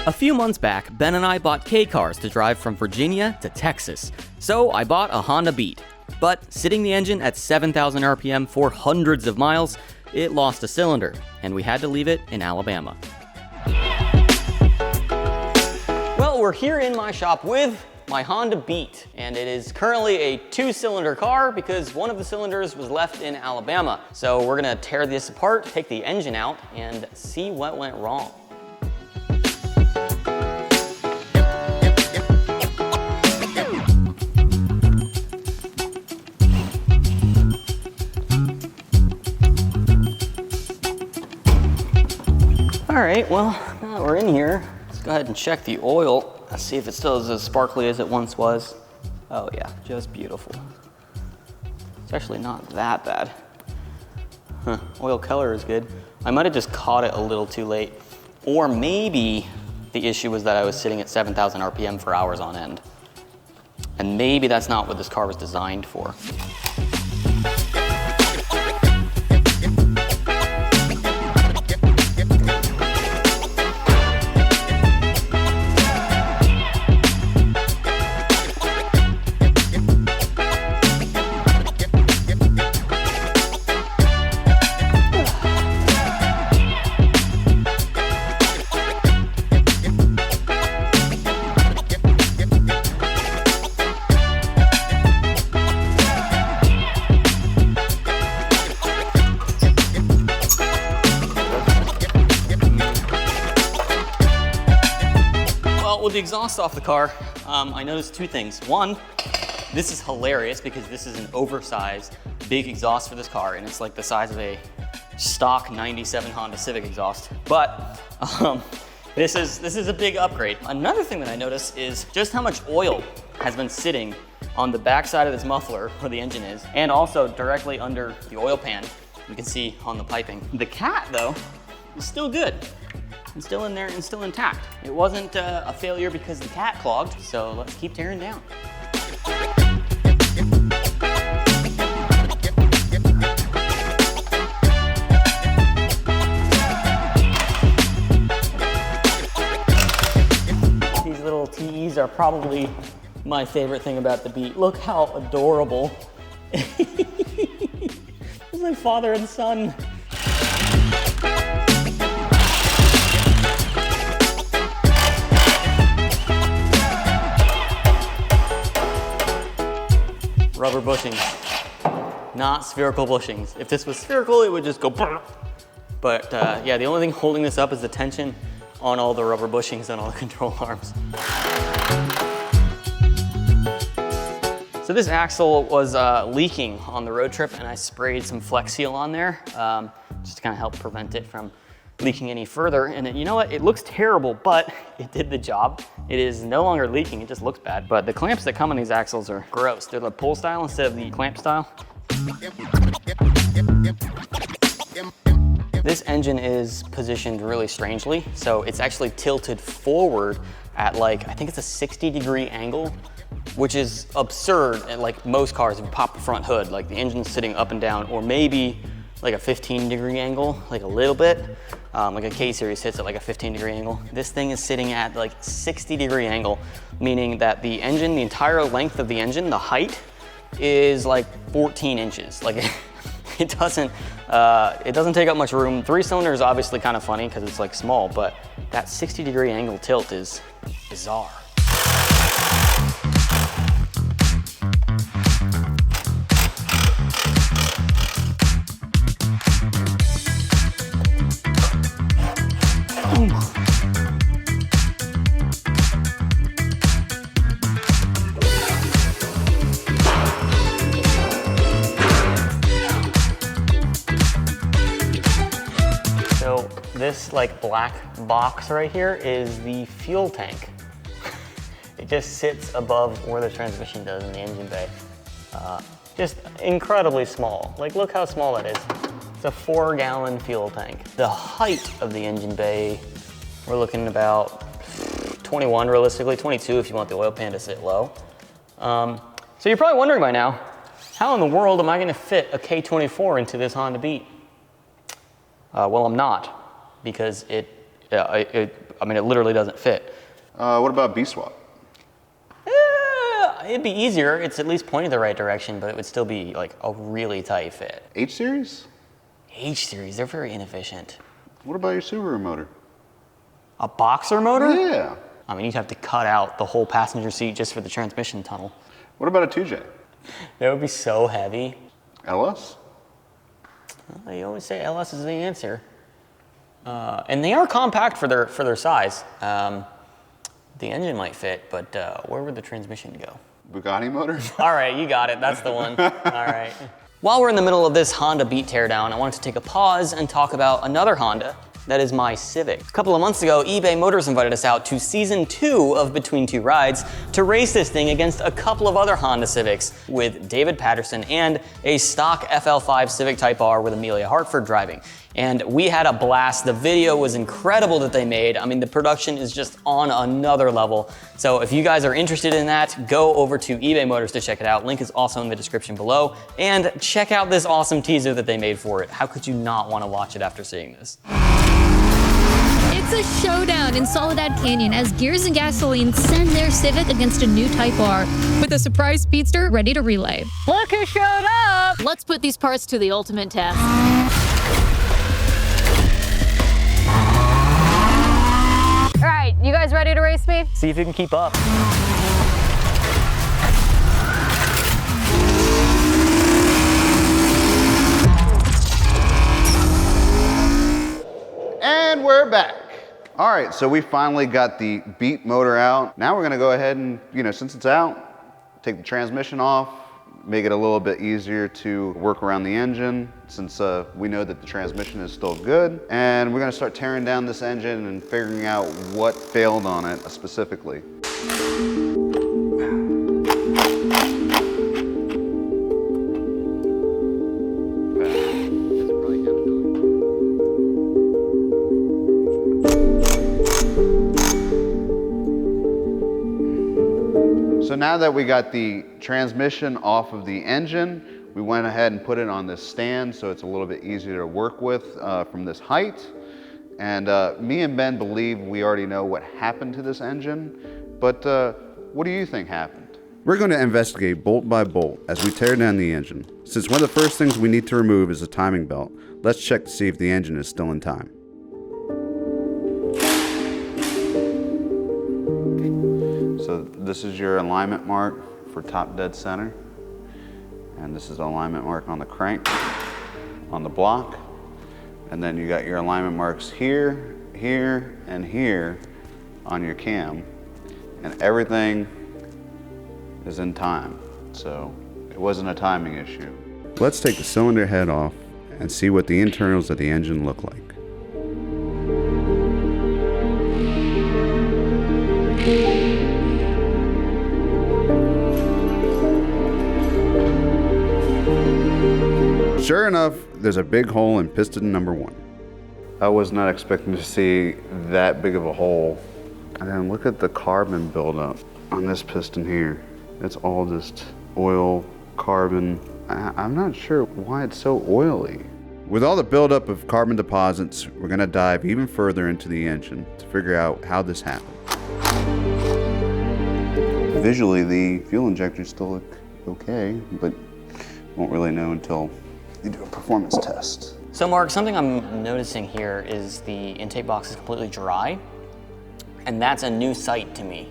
A few months back, Ben and I bought K-cars to drive from Virginia to Texas. So I bought a Honda Beat. But sitting the engine at 7,000 RPM for hundreds of miles, it lost a cylinder, and we had to leave it in Alabama. Well, we're here in my shop with my Honda Beat, and it is currently a 2-cylinder car because one of the cylinders was left in Alabama. So we're gonna tear this apart, take the engine out, and see what went wrong. All right, well, now that we're in here, let's go ahead and check the oil. Let's see if it still is as sparkly as it once was. Oh yeah, just beautiful. It's actually not that bad. Huh, oil color is good. I might have just caught it a little too late. Or maybe the issue was that I was sitting at 7,000 RPM for hours on end. And maybe that's not what this car was designed for. With the exhaust off the car, I noticed two things. One, this is hilarious because this is an oversized big exhaust for this car, and it's like the size of a stock 97 Honda Civic exhaust. But this is a big upgrade. Another thing that I noticed is just how much oil has been sitting on the backside of this muffler where the engine is, and also directly under the oil pan. You can see on the piping. The cat, though, is still good. It's still in there and still intact. It wasn't a failure because the cat clogged, so let's keep tearing down. These little TEs are probably my favorite thing about the Beat. Look how adorable. It's like father and son. Rubber bushings, not spherical bushings. If this was spherical, it would just go brr. But yeah, the only thing holding this up is the tension on all the rubber bushings and all the control arms. So this axle was leaking on the road trip, and I sprayed some Flex Seal on there just to kind of help prevent it from leaking any further. And you know what? It looks terrible, but it did the job. It is no longer leaking, it just looks bad. But the clamps that come on these axles are gross. They're the pull style instead of the clamp style. This engine is positioned really strangely. So it's actually tilted forward at like, I think it's a 60-degree angle, which is absurd. And like most cars, if you pop the front hood, like the engine's sitting up and down, or maybe like a 15-degree angle, like a little bit. Like a K-Series hits at like a 15-degree angle. This thing is sitting at like 60-degree angle, meaning that the engine, the entire length of the engine, the height is like 14 inches. Like it doesn't take up much room. 3-cylinder is obviously kind of funny because it's like small, but that 60-degree angle tilt is bizarre. So this like black box right here is the fuel tank. It just sits above where the transmission does in the engine bay. Just incredibly small. Like look how small that is. It's a 4-gallon fuel tank. The height of the engine bay, we're looking at about 21 realistically, 22 if you want the oil pan to sit low. So you're probably wondering by now, how in the world am I gonna fit a K24 into this Honda Beat? Well, I'm not, because it I mean, it literally doesn't fit. What about B-swap? It'd be easier. It's at least pointing the right direction, but it would still be like a really tight fit. H-series? H-series, they're very inefficient. What about your Subaru motor? A boxer motor? Yeah. I mean, you'd have to cut out the whole passenger seat just for the transmission tunnel. What about a 2J? That would be so heavy. LS? Well, you always say LS is the answer. And they are compact for their size. The engine might fit, but where would the transmission go? Bugatti motor? All right, you got it. That's the one. All right. While we're in the middle of this Honda Beat teardown, I wanted to take a pause and talk about another Honda. That is my Civic. A couple of months ago, eBay Motors invited us out to season 2 of Between Two Rides to race this thing against a couple of other Honda Civics with David Patterson and a stock FL5 Civic Type R with Amelia Hartford driving. And we had a blast. The video was incredible that they made. I mean, the production is just on another level. So if you guys are interested in that, go over to eBay Motors to check it out. Link is also in the description below. And check out this awesome teaser that they made for it. How could you not want to watch it after seeing this? It's a showdown in Soledad Canyon as Gears and Gasoline send their Civic against a new Type R with a surprise speedster ready to relay. Look who showed up! Let's put these parts to the ultimate test. All right, you guys ready to race me? See if you can keep up. And we're back. All right, so we finally got the Beat motor out. Now we're gonna go ahead and, since it's out, take the transmission off, make it a little bit easier to work around the engine since we know that the transmission is still good. And we're gonna start tearing down this engine and figuring out what failed on it specifically. So now that we got the transmission off of the engine, we went ahead and put it on this stand so it's a little bit easier to work with from this height. And me and Ben believe we already know what happened to this engine, but what do you think happened? We're going to investigate bolt by bolt as we tear down the engine. Since one of the first things we need to remove is the timing belt, let's check to see if the engine is still in time. So this is your alignment mark for top dead center. And this is the alignment mark on the crank, on the block. And then you got your alignment marks here, here, and here on your cam. And everything is in time. So it wasn't a timing issue. Let's take the cylinder head off and see what the internals of the engine look like. Sure enough, there's a big hole in piston number 1. I was not expecting to see that big of a hole. And then look at the carbon buildup on this piston here. It's all just oil, carbon. I'm not sure why it's so oily. With all the buildup of carbon deposits, we're going to dive even further into the engine to figure out how this happened. Visually, the fuel injectors still look okay, but won't really know until you do a performance test. So Mark, something I'm noticing here is the intake box is completely dry, and that's a new sight to me.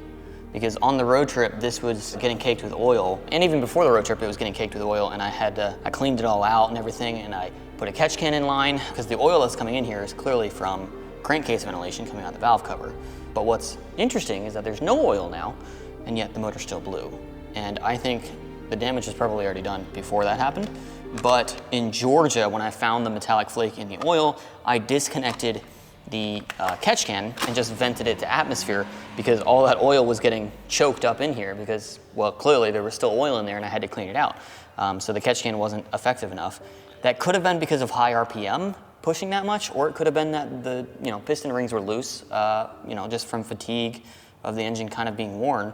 Because on the road trip, this was getting caked with oil, and even before the road trip, it was getting caked with oil, and I cleaned it all out and everything, and I put a catch can in line, because the oil that's coming in here is clearly from crankcase ventilation coming out the valve cover. But what's interesting is that there's no oil now, and yet the motor's still blue. And I think the damage was probably already done before that happened. But in Georgia, when I found the metallic flake in the oil, I disconnected the catch can and just vented it to atmosphere because all that oil was getting choked up in here because, well, clearly there was still oil in there and I had to clean it out. So the catch can wasn't effective enough. That could have been because of high RPM pushing that much, or it could have been that the piston rings were loose, just from fatigue of the engine kind of being worn.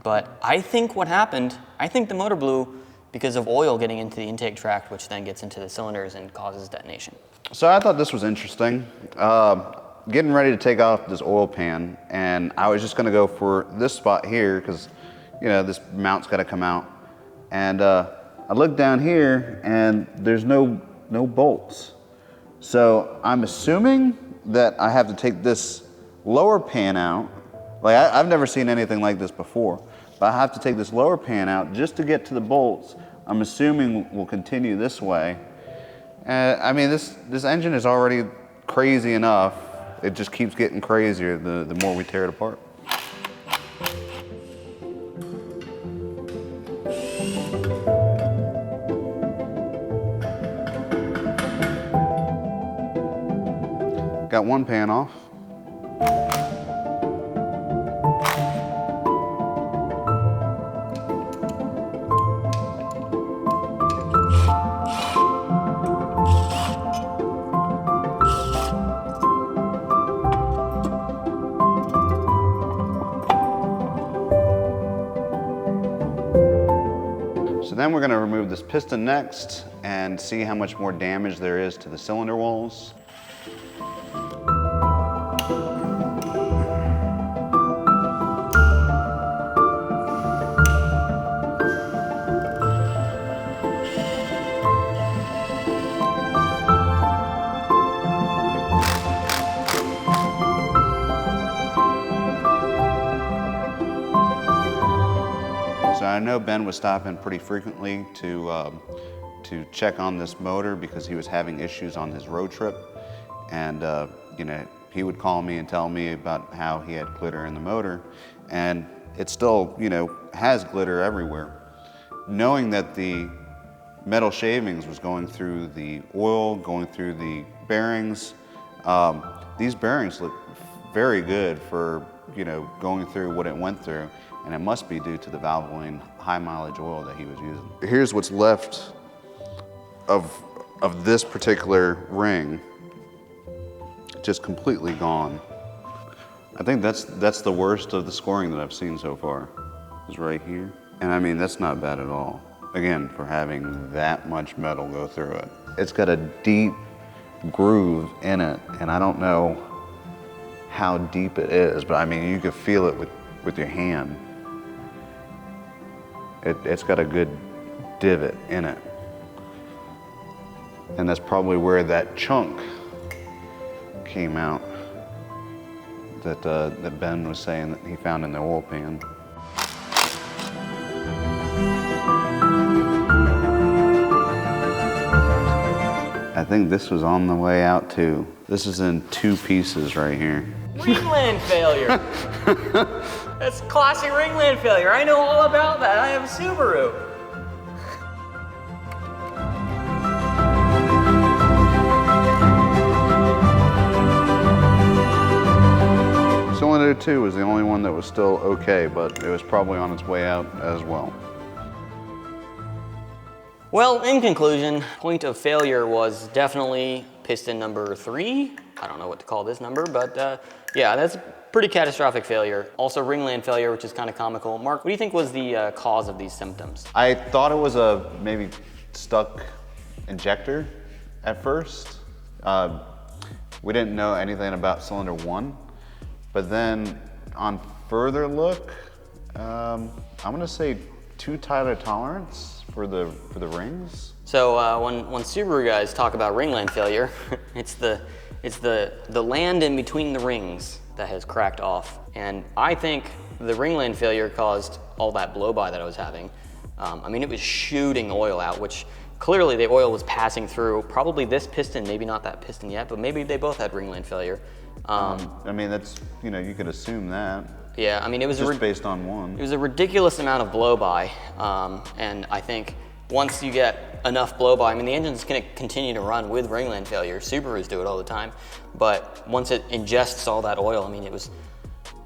But I think what happened, I think the motor blew because of oil getting into the intake tract, which then gets into the cylinders and causes detonation. So I thought this was interesting. getting ready to take off this oil pan, and I was just gonna go for this spot here because, you know, this mount's gotta come out. And I looked down here and there's no bolts. So I'm assuming that I have to take this lower pan out. Like I've never seen anything like this before, but I have to take this lower pan out just to get to the bolts. I'm assuming we'll continue this way. I mean, this engine is already crazy enough. It just keeps getting crazier the more we tear it apart. Got one pan off. So then we're going to remove this piston next and see how much more damage there is to the cylinder walls. So I know Ben was stopping pretty frequently to check on this motor because he was having issues on his road trip. And you know, he would call me and tell me about how he had glitter in the motor. And it still, you know, has glitter everywhere. Knowing that the metal shavings was going through the oil, going through the bearings, these bearings look very good for, you know, going through what it went through. And it must be due to the Valvoline high mileage oil that he was using. Here's what's left of this particular ring, just completely gone. I think that's the worst of the scoring that I've seen so far, is right here. And I mean, that's not bad at all. Again, for having that much metal go through it. It's got a deep groove in it, and I don't know how deep it is, but I mean, you could feel it with your hand. It's got a good divot in it. And that's probably where that chunk came out that Ben was saying that he found in the oil pan. I think this was on the way out too. This is in two pieces right here. Ringland failure. That's classic ringland failure. I know all about that. I have a Subaru. Cylinder 2 was the only one that was still okay, but it was probably on its way out as well. Well, in conclusion, point of failure was definitely piston number 3. I don't know what to call this number, but yeah, that's a pretty catastrophic failure. Also ringland failure, which is kind of comical. Mark, what do you think was the cause of these symptoms? I thought it was a maybe stuck injector at first. We didn't know anything about cylinder 1, but then on further look, I'm gonna say too tight a tolerance for the rings. So when Subaru guys talk about ringland failure, it's the land in between the rings that has cracked off. And I think the ringland failure caused all that blow-by that I was having. I mean, it was shooting oil out, which clearly the oil was passing through probably this piston, maybe not that piston yet, but maybe they both had ringland failure. I mean, that's, you know, you could assume that. Yeah, I mean, it was just based on one. It was a ridiculous amount of blow-by, and I think once you get enough blow-by, I mean, the engine's gonna continue to run with ringland failure. Subarus do it all the time, but once it ingests all that oil, I mean, it was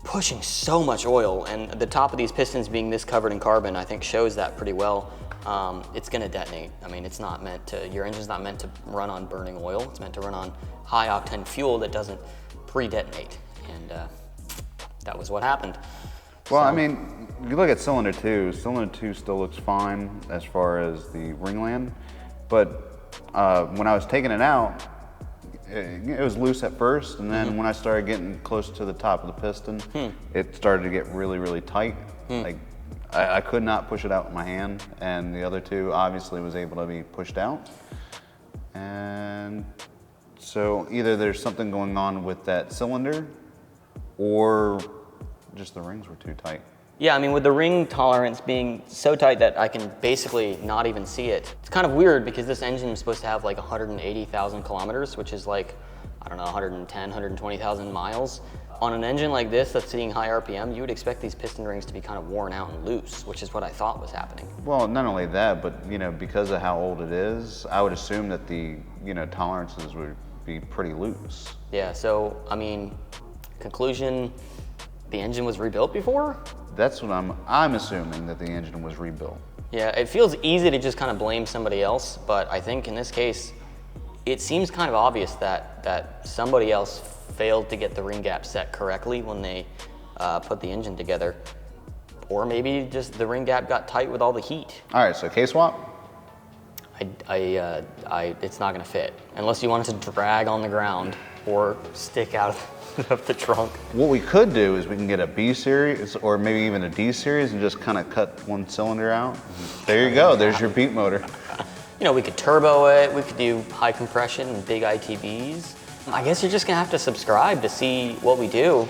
pushing so much oil, and the top of these pistons being this covered in carbon, I think shows that pretty well. It's gonna detonate. I mean, it's not meant to, your engine's not meant to run on burning oil. It's meant to run on high octane fuel that doesn't pre-detonate, and that was what happened. Well, I mean, you look at cylinder 2. Cylinder 2 still looks fine as far as the ringland, but when I was taking it out, it was loose at first, and then when I started getting close to the top of the piston, it started to get really, really tight. Like I could not push it out with my hand, and the other two obviously was able to be pushed out. And so either there's something going on with that cylinder, or just the rings were too tight. Yeah, I mean, with the ring tolerance being so tight that I can basically not even see it, it's kind of weird because this engine is supposed to have like 180,000 kilometers, which is like, I don't know, 110, 120,000 miles. On an engine like this that's seeing high RPM, you would expect these piston rings to be kind of worn out and loose, which is what I thought was happening. Well, not only that, but you know, because of how old it is, I would assume that the tolerances would be pretty loose. Yeah, so I mean, conclusion, the engine was rebuilt before? That's what I'm assuming, that the engine was rebuilt. Yeah, it feels easy to just kind of blame somebody else, but I think in this case, it seems kind of obvious that somebody else failed to get the ring gap set correctly when they put the engine together. Or maybe just the ring gap got tight with all the heat. All right, so K-swap? It's not gonna fit, unless you want it to drag on the ground or stick out of the trunk. What we could do is we can get a B series or maybe even a D series and just kind of cut one cylinder out. There you go, there's your Beat motor. You know, we could turbo it, we could do high compression and big ITBs. I guess you're just gonna have to subscribe to see what we do.